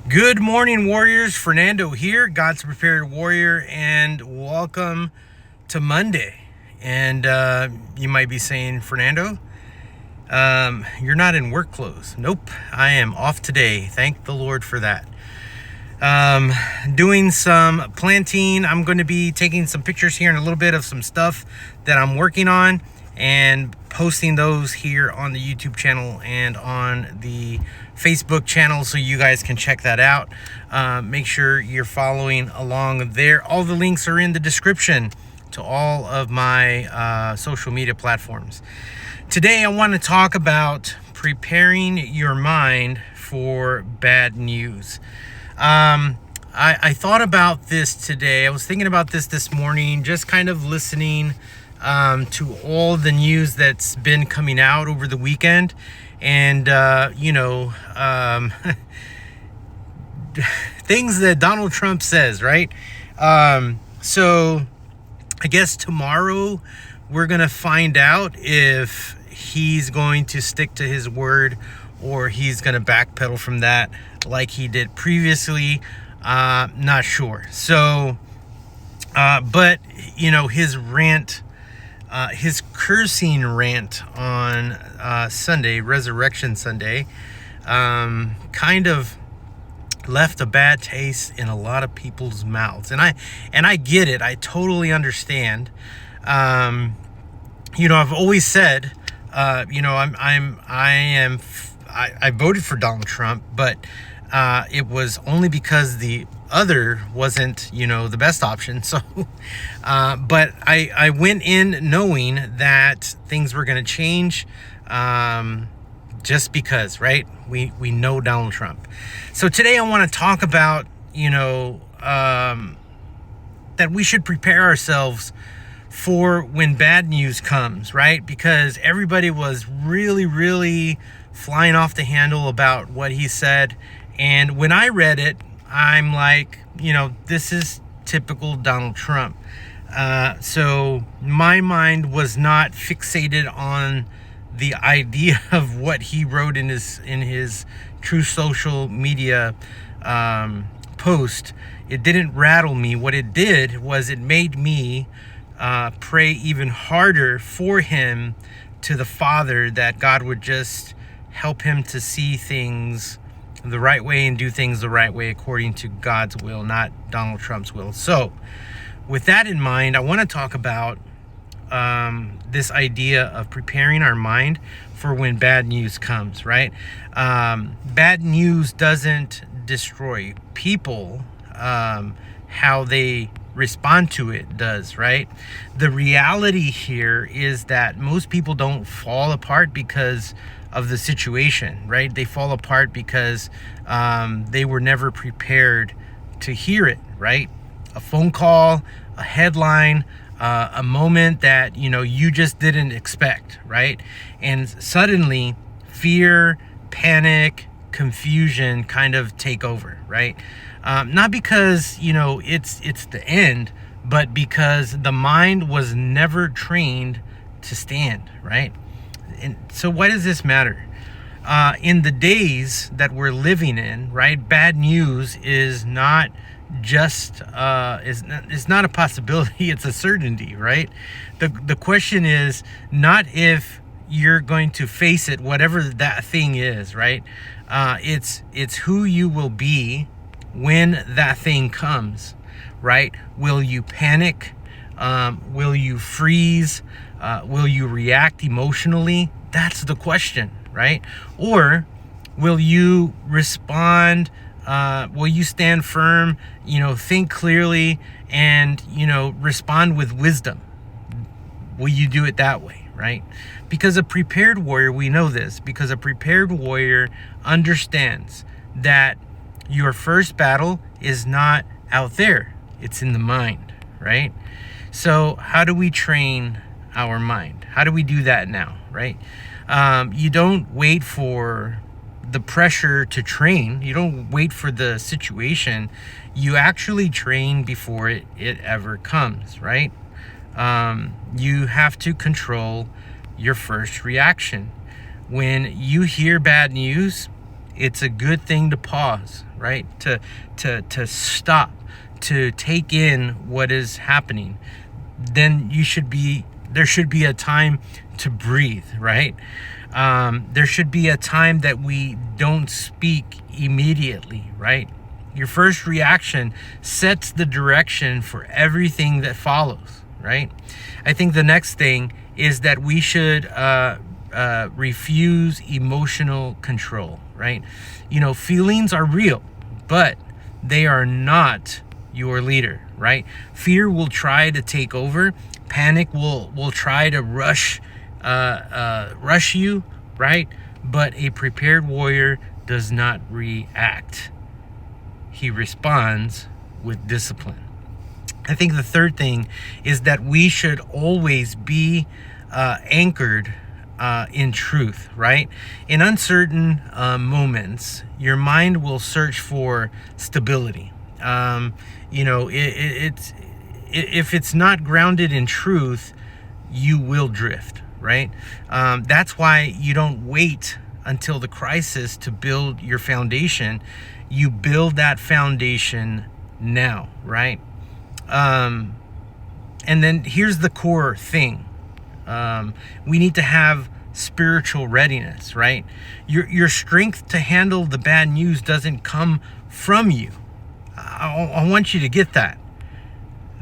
Good morning, warriors. Fernando here, God's Prepared Warrior, and welcome to Monday. And you might be saying, Fernando, you're not in work clothes. Nope, I am off today. Thank the Lord for that. Doing some planting. I'm going to be taking some pictures here in a little bit of some stuff that I'm working on and posting those here on the YouTube channel and on the Facebook channel, so you guys can check that out. Make sure you're following along there. All the links are in the description to all of my social media platforms. Today I want to talk about preparing your mind for bad news. I thought about this today. I was thinking about this morning, just kind of listening to all the news that's been coming out over the weekend. And, things that Donald Trump says, right? So I guess tomorrow we're going to find out if he's going to stick to his word or he's going to backpedal from that like he did previously. Not sure. So, but, his rant, his cursing rant on Sunday, Resurrection Sunday, kind of left a bad taste in a lot of people's mouths, and I get it. I totally understand. I've always said, I voted for Donald Trump, but it was only because the other wasn't, the best option. So, but I went in knowing that things were going to change, just because, right? We know Donald Trump. So today I want to talk about, that we should prepare ourselves for when bad news comes, right? Because everybody was really, really flying off the handle about what he said. And when I read it, I'm like, this is typical Donald Trump. So my mind was not fixated on the idea of what he wrote in his true social media post. It didn't rattle me. What it did was it made me pray even harder for him to the Father, that God would just help him to see things the right way and do things the right way according to God's will, not Donald Trump's will. So with that in mind, I want to talk about this idea of preparing our mind for when bad news comes, right? Bad news doesn't destroy people. How they respond to it does, right? The reality here is that most people don't fall apart because of the situation, right? They fall apart because they were never prepared to hear it, right? A phone call, a headline, a moment that you just didn't expect, right? And suddenly fear, panic, confusion kind of take over, right? Not because it's the end, but because the mind was never trained to stand, right? And so why does this matter? In the days that we're living in, right, bad news is not just it's not a possibility, it's a certainty, right? The question is not if you're going to face it, whatever that thing is, right? It's who you will be when that thing comes, right? Will you panic? Will you freeze? Will you react emotionally? That's the question, right? Or will you respond? Will you stand firm, think clearly, and, respond with wisdom? Will you do it that way, right? Because a prepared warrior, we know this, because a prepared warrior understands that your first battle is not out there, it's in the mind, right? So how do we train our mind? How do we do that now, right? You don't wait for the pressure to train. You don't wait for the situation. You actually train before it ever comes, right? You have to control your first reaction. When you hear bad news, It's a good thing to pause, right? To stop, to take in what is happening. Then there should be a time to breathe, right? There should be a time that we don't speak immediately, right? Your first reaction sets the direction for everything that follows, right? I think the next thing is that we should refuse emotional control, right? Feelings are real, but they are not your leader, right? Fear will try to take over. Panic will try to rush you, right? But a prepared warrior does not react. He responds with discipline. I think the third thing is that we should always be anchored in truth, right? In uncertain moments, your mind will search for stability. If it's not grounded in truth, you will drift, right? That's why you don't wait until the crisis to build your foundation. You build that foundation now, right? And then here's the core thing. We need to have spiritual readiness, right? Your strength to handle the bad news doesn't come from you. I want you to get that.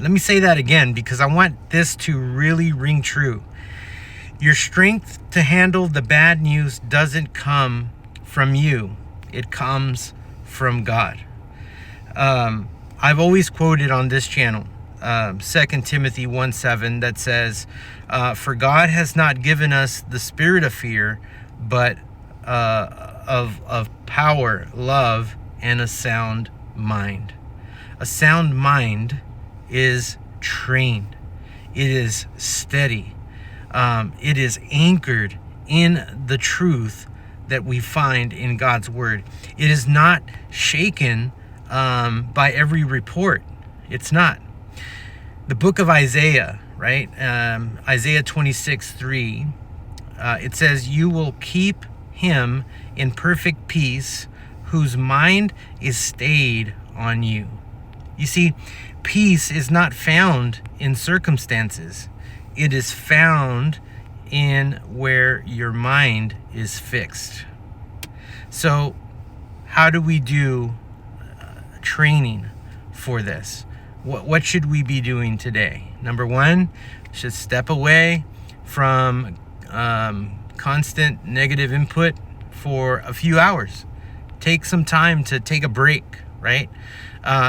Let me say that again, because I want this to really ring true. Your strength to handle the bad news doesn't come from you. It comes from God. I've always quoted on this channel 2 Timothy 1:7 that says, for God has not given us the spirit of fear, but of power, love, and a sound mind. A sound mind is trained. It is steady. It is anchored in the truth that we find in God's word. It is not shaken by every report. It's not. The book of Isaiah, right? Isaiah 26:3, it says, you will keep him in perfect peace whose mind is stayed on you. You see, peace is not found in circumstances. It is found in where your mind is fixed. So how do we do training for this? What should we be doing today? Number one, should step away from constant negative input for a few hours. Take some time to take a break, right?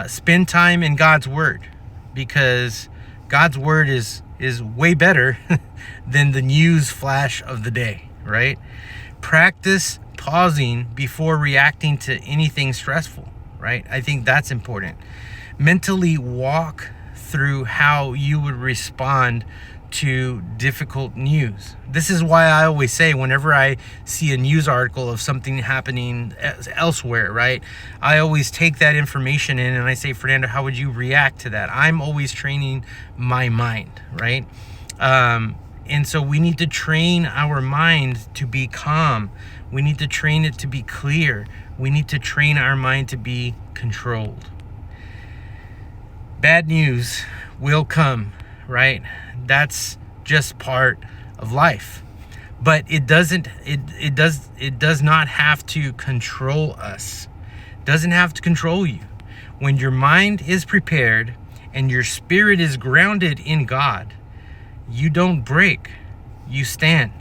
Spend time in God's word, because God's word is way better than the news flash of the day, right? Practice pausing before reacting to anything stressful, right? I think that's important. Mentally walk through how you would respond to difficult news. This is why I always say, whenever I see a news article of something happening elsewhere, right, I always take that information in and I say, Fernando, how would you react to that? I'm always training my mind, right? And so we need to train our mind to be calm. We need to train it to be clear. We need to train our mind to be controlled. Bad news will come, right? That's just part of life. But it does not have to control us. It doesn't have to control you. When your mind is prepared and your spirit is grounded in God, you don't break. You stand.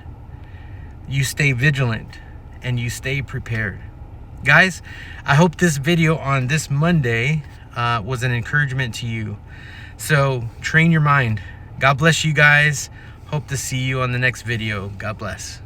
You stay vigilant and you stay prepared. Guys, I hope this video on this Monday was an encouragement to you. So train your mind. God bless you guys. Hope to see you on the next video. God bless.